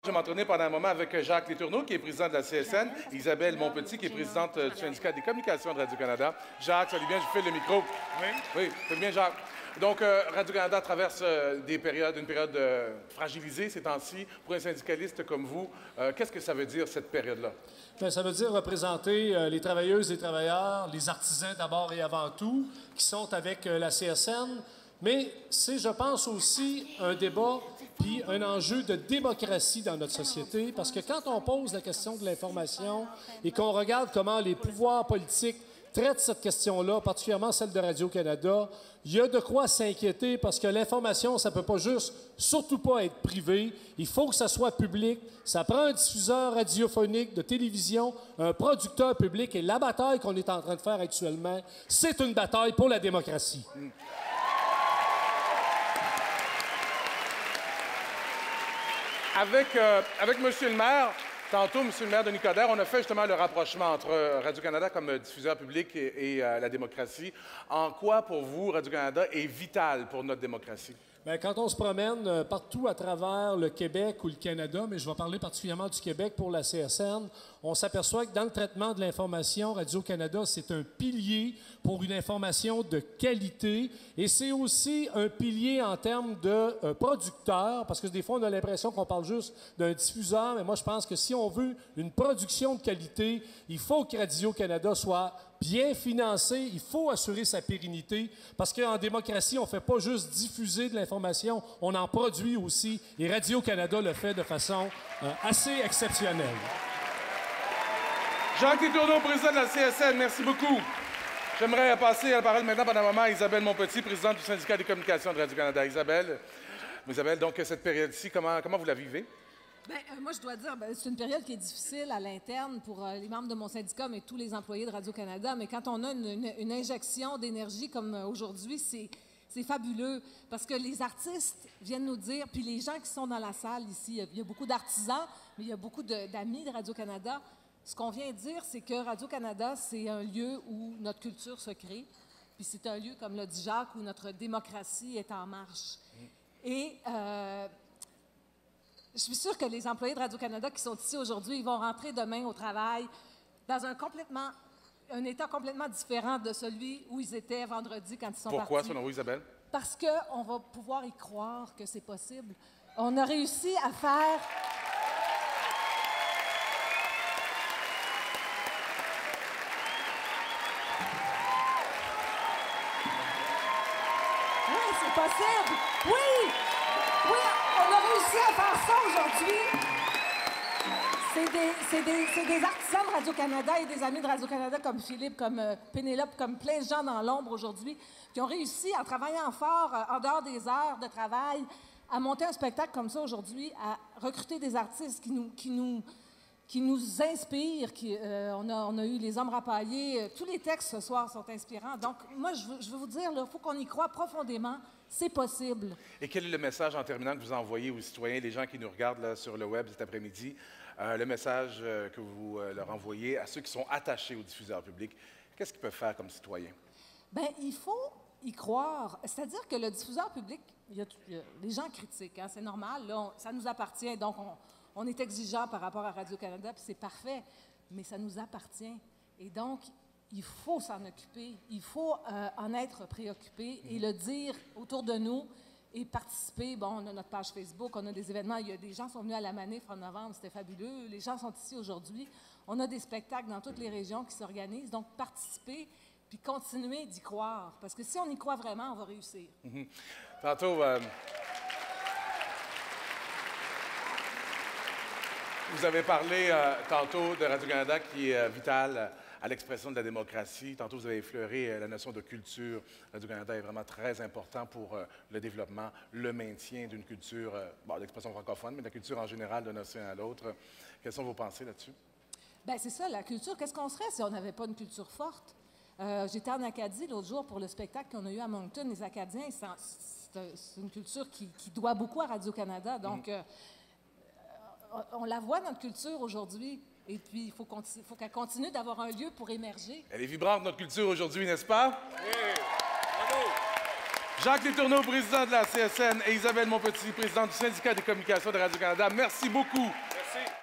Je vais m'entraîner pendant un moment avec Jacques Letourneau, qui est président de la CSN, Isabelle Montpetit, qui est présidente du syndicat des communications de Radio-Canada. Jacques, salut bien, je vous file le micro. Oui. Oui, salut bien, Jacques. Donc, Radio-Canada traverse une période fragilisée ces temps-ci. Pour un syndicaliste comme vous, qu'est-ce que ça veut dire, cette période-là? Bien, ça veut dire représenter les travailleuses et travailleurs, les artisans d'abord et avant tout, qui sont avec la CSN. Mais c'est, je pense, aussi un débat puis un enjeu de démocratie dans notre société, parce que quand on pose la question de l'information et qu'on regarde comment les pouvoirs politiques traitent cette question-là, particulièrement celle de Radio-Canada, il y a de quoi s'inquiéter parce que l'information, ça ne peut pas juste, surtout pas être privé. Il faut que ça soit public. Ça prend un diffuseur radiophonique de télévision, un producteur public, et la bataille qu'on est en train de faire actuellement, c'est une bataille pour la démocratie. Avec M. le maire, tantôt, M. le maire de Nicodère, on a fait justement le rapprochement entre Radio-Canada comme diffuseur public et la démocratie. En quoi, pour vous, Radio-Canada est vital pour notre démocratie? Bien, quand on se promène partout à travers le Québec ou le Canada, mais je vais parler particulièrement du Québec pour la CSN, on s'aperçoit que dans le traitement de l'information, Radio-Canada, c'est un pilier pour une information de qualité et c'est aussi un pilier en termes de producteurs, parce que des fois, on a l'impression qu'on parle juste d'un diffuseur, mais moi, je pense que si on veut une production de qualité, il faut que Radio-Canada soit bien financé, il faut assurer sa pérennité, parce qu'en démocratie, on ne fait pas juste diffuser de l'information, on en produit aussi, et Radio-Canada le fait de façon assez exceptionnelle. Jacques Letourneau, président de la CSN, merci beaucoup. J'aimerais passer la parole maintenant pendant un moment à Isabelle Montpetit, présidente du syndicat des communications de Radio-Canada. Isabelle, donc cette période-ci, comment vous la vivez? Bien, moi, je dois dire, c'est une période qui est difficile à l'interne pour les membres de mon syndicat, mais tous les employés de Radio-Canada. Mais quand on a une injection d'énergie comme aujourd'hui, c'est fabuleux parce que les artistes viennent nous dire, puis les gens qui sont dans la salle ici, il y a beaucoup d'artisans, mais il y a beaucoup d'amis de Radio-Canada. Ce qu'on vient de dire, c'est que Radio-Canada, c'est un lieu où notre culture se crée, puis c'est un lieu, comme l'a dit Jacques, où notre démocratie est en marche. Et je suis sûre que les employés de Radio-Canada qui sont ici aujourd'hui, ils vont rentrer demain au travail dans un état complètement différent de celui où ils étaient vendredi quand ils sont partis. Pourquoi, selon vous, Isabelle? Parce qu'on va pouvoir y croire que c'est possible. On a réussi à faire... Oui, c'est possible! Oui! Oui, on a réussi à faire ça aujourd'hui. C'est des artisans de Radio-Canada et des amis de Radio-Canada comme Philippe, comme Pénélope, comme plein de gens dans l'ombre aujourd'hui, qui ont réussi en travaillant fort, en dehors des heures de travail, à monter un spectacle comme ça aujourd'hui, à recruter des artistes qui nous inspirent. On a eu Les Hommes rapaillés. Tous les textes ce soir sont inspirants. Donc, moi, je veux vous dire, il faut qu'on y croie profondément. C'est possible. Et quel est le message en terminant que vous envoyez aux citoyens, les gens qui nous regardent là, sur le web cet après-midi, le message que vous leur envoyez à ceux qui sont attachés aux diffuseurs publics? Qu'est-ce qu'ils peuvent faire comme citoyens? Bien, il faut y croire. C'est-à-dire que le diffuseur public, les gens critiquent, hein, c'est normal, là, ça nous appartient, donc on est exigeant par rapport à Radio-Canada, puis c'est parfait, mais ça nous appartient. Et donc, il faut s'en occuper, il faut en être préoccupé et le dire autour de nous et participer. Bon, on a notre page Facebook, on a des événements, il y a des gens qui sont venus à la manif en novembre, c'était fabuleux. Les gens sont ici aujourd'hui. On a des spectacles dans toutes les régions qui s'organisent, donc participer puis continuer d'y croire. Parce que si on y croit vraiment, on va réussir. Tantôt... Vous avez parlé tantôt de Radio-Canada qui est vital à l'expression de la démocratie. Tantôt, vous avez effleuré la notion de culture. Radio-Canada est vraiment très important pour le développement, le maintien d'une culture, d'expression francophone, mais de la culture en général d'un océan à l'autre. Quelles sont vos pensées là-dessus? Bien, c'est ça, la culture. Qu'est-ce qu'on serait si on n'avait pas une culture forte? J'étais en Acadie l'autre jour pour le spectacle qu'on a eu à Moncton. Les Acadiens, c'est une culture qui doit beaucoup à Radio-Canada. Donc, on la voit, notre culture, aujourd'hui. Et puis, il faut qu'elle continue d'avoir un lieu pour émerger. Elle est vibrante, notre culture, aujourd'hui, n'est-ce pas? Oui! Bravo! Jacques Letourneau, président de la CSN, et Isabelle Montpetit, présidente du syndicat des communications de Radio-Canada. Merci beaucoup. Merci.